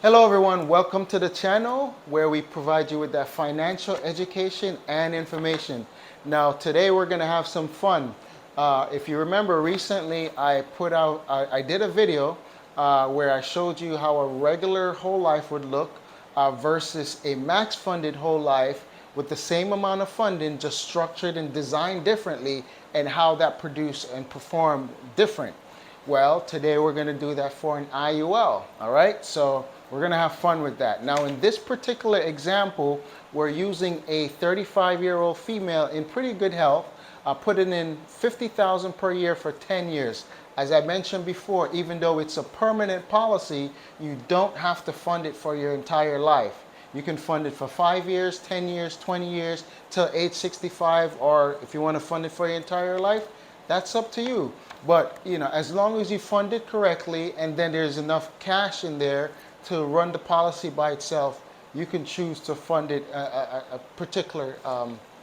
Hello everyone, welcome to the channel where we provide you with that financial education and information. Now today we're going to have some fun. If you remember recently I did a video where I showed you how a regular whole life would look versus a max funded whole life with the same amount of funding, just structured and designed differently, and how that produced and performed different. Well, today we're going to do that for an IUL, all right? So we're going to have fun with that. Now, in this particular example, we're using a 35-year-old female in pretty good health, putting in $50,000 per year for 10 years. As I mentioned before, even though it's a permanent policy, you don't have to fund it for your entire life. You can fund it for 5 years, 10 years, 20 years, till age 65, or if you want to fund it for your entire life, that's up to you. But, you know, as long as you fund it correctly and then there's enough cash in there to run the policy by itself, you can choose to fund it a particular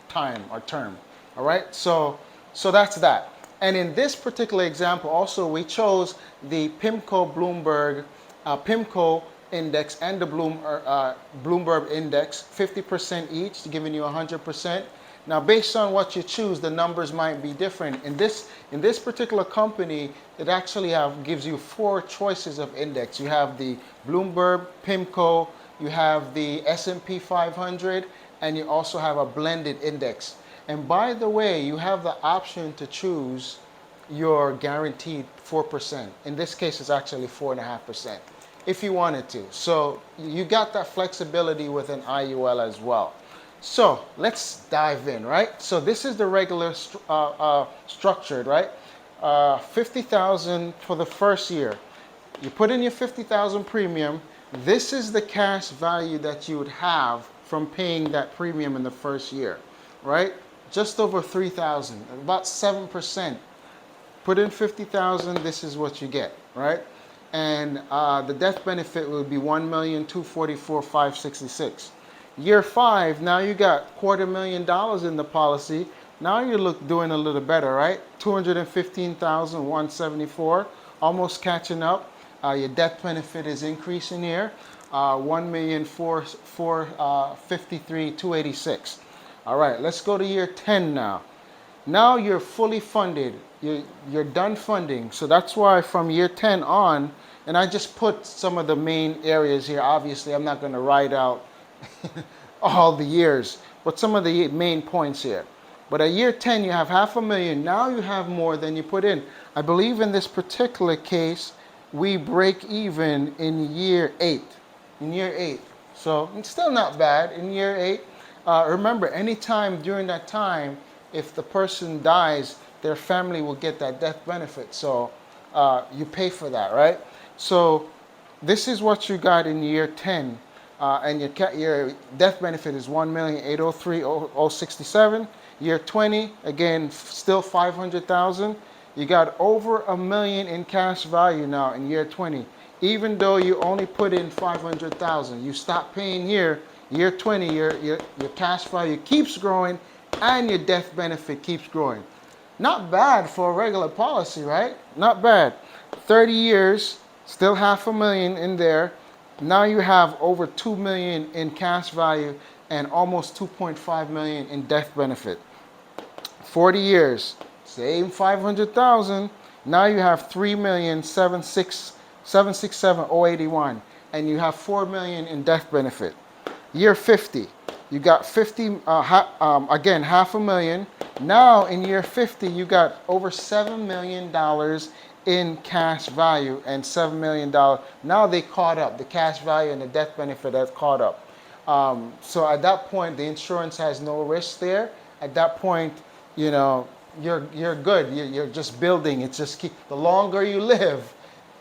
time or term. All right, so that's that. And in this particular example, also we chose the PIMCO Bloomberg PIMCO index and the Bloomberg index, 50% each, giving you 100%. Now, based on what you choose, the numbers might be different. In this particular company, it actually gives you 4 choices of index. You have the Bloomberg, PIMCO, you have the S&P 500, and you also have a blended index. And by the way, you have the option to choose your guaranteed 4%. In this case, it's actually 4.5% if you wanted to. So you got that flexibility with an IUL as well. So let's dive in, right? So this is the regular structured, right? 50,000 for the first year. You put in your 50,000 premium. This is the cash value that you would have from paying that premium in the first year, right? Just over 3,000, about 7%. Put in 50,000, this is what you get, right? And the death benefit would be $1,244,566. Year 5, now you got $250,000 in the policy. Now you're doing a little better, right? 215,174, almost catching up. Your death benefit is increasing here, 1,453,286. All right, let's go to year 10 now. Now you're fully funded. You're done funding. So that's why from year 10 on, and I just put some of the main areas here. Obviously, I'm not going to write out all the years, but some of the main points here. But at year 10, you have $500,000. Now you have more than you put in. I believe in this particular case, we break even in year 8. In year 8. So it's still not bad in year 8. Remember, anytime during that time, if the person dies, their family will get that death benefit. So you pay for that, right? So this is what you got in year 10. And your death benefit is $1,803,067. Year 20, again, still 500,000. You got over $1 million in cash value now in year 20. Even though you only put in 500,000, you stop paying here. Year 20, your cash value keeps growing, and your death benefit keeps growing. Not bad for a regular policy, right? Not bad. 30 years, still $500,000 in there. Now you have over $2 million in cash value and almost $2.5 million in death benefit. 40 years, same 500,000. Now you have $3,767,081, and you have $4 million in death benefit. Year 50, you got again $500,000. Now in year 50, you got over $7 million in cash value and $7 million. Now they caught up. The cash value and the death benefit has caught up. So at that point, the insurance has no risk there. At that point, you know, you're good. You're just building. It's just the longer you live,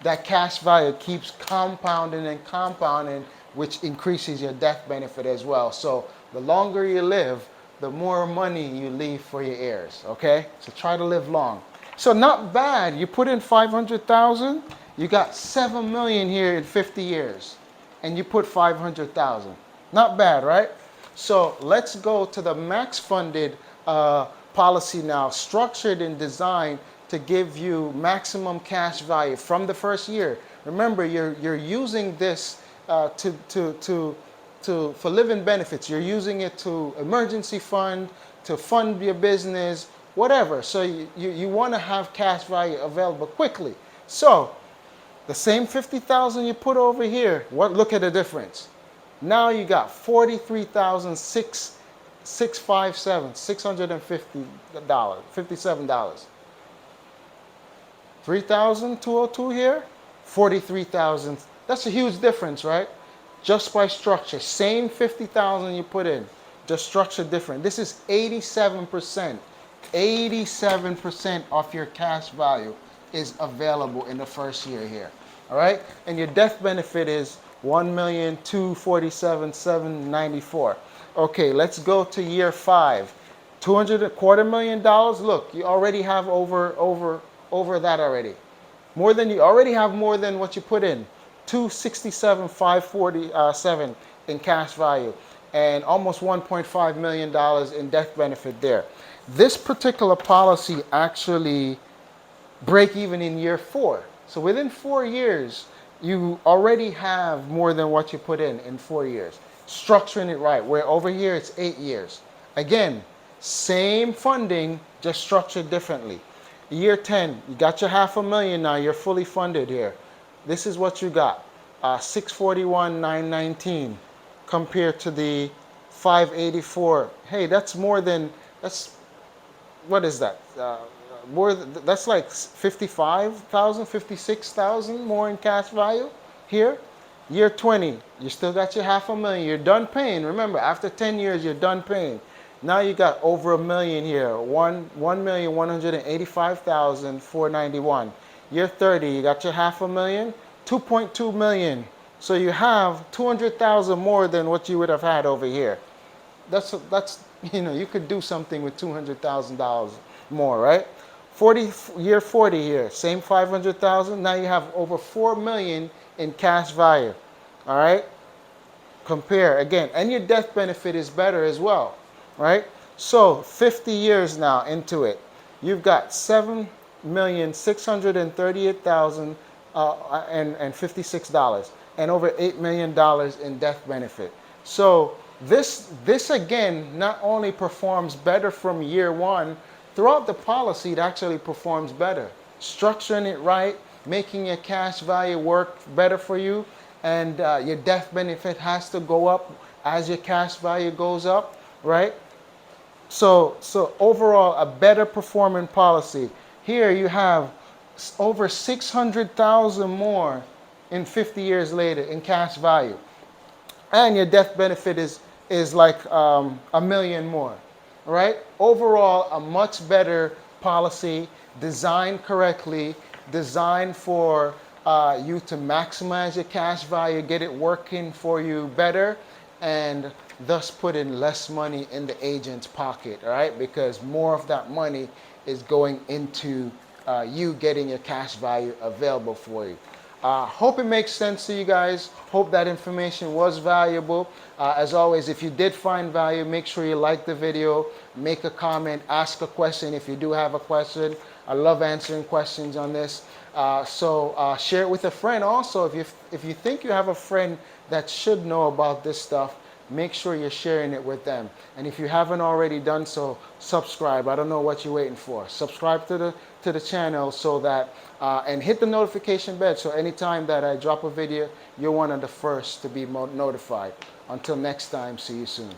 that cash value keeps compounding and compounding, which increases your death benefit as well. So the longer you live, the more money you leave for your heirs. Okay, so try to live long. So not bad. You put in 500,000, you got 7 million here in 50 years, and you put 500,000. Not bad, right? So let's go to the max funded policy now, structured and designed to give you maximum cash value from the first year. Remember, you're using this for living benefits. You're using it to emergency fund, to fund your business, whatever. So you want to have cash value available quickly. So the same 50,000 you put over here, look at the difference. Now you got 657, $57. 3,202 here, 43,000. That's a huge difference, right? Just by structure. Same 50,000 you put in, just structure different. This is 87%. 87% of your cash value is available in the first year here. All right? And your death benefit is $1,247,794. Okay, let's go to year 5. $225,000. Look, you already have over that already. You already have more than what you put in. 267,547 in cash value and almost $1.5 million in death benefit there. This particular policy actually break even in year 4. So within 4 years, you already have more than what you put in 4 years. Structuring it right, where over here it's 8 years. Again, same funding, just structured differently. Year 10, you got your $500,000 now, you're fully funded here. This is what you got, 641,919 compared to the 584. Hey, that's more than, what is that? That's like 55,000, 56,000 more in cash value here. Year 20, you still got your $500,000. You're done paying. Remember, after 10 years, you're done paying. Now you got over $1 million here. $1,185,491. Year 30, you got your $500,000, $2.2 million. So you have $200,000 more than what you would have had over here. That's you could do something with $200,000 more, right? Year 40 here, same 500,000. Now you have over 4 million in cash value. All right? Compare again, and your death benefit is better as well, right? So 50 years now into it, you've got $7,638,056 and over $8 million in death benefit. So this again not only performs better from year 1. Throughout the policy, it actually performs better. Structuring it right, making your cash value work better for you, and your death benefit has to go up as your cash value goes up, right? So overall, a better performing policy. Here you have over 600,000 more in 50 years later in cash value, and your death benefit is like $1 million more. Right? Overall, a much better policy, designed correctly, designed for you to maximize your cash value, get it working for you better, and thus put in less money in the agent's pocket, all right? Because more of that money is going into you getting your cash value available for you. Hope it makes sense to you guys. Hope that information was valuable. As always, if you did find value, make sure you like the video, make a comment, ask a question if you do have a question. I love answering questions on this. Share it with a friend also. If you think you have a friend that should know about this stuff, make sure you're sharing it with them. And if you haven't already done so, subscribe. I don't know what you're waiting for. Subscribe to the channel so that and hit the notification bell so anytime that I drop a video, you're one of the first to be notified. Until next time, see you soon.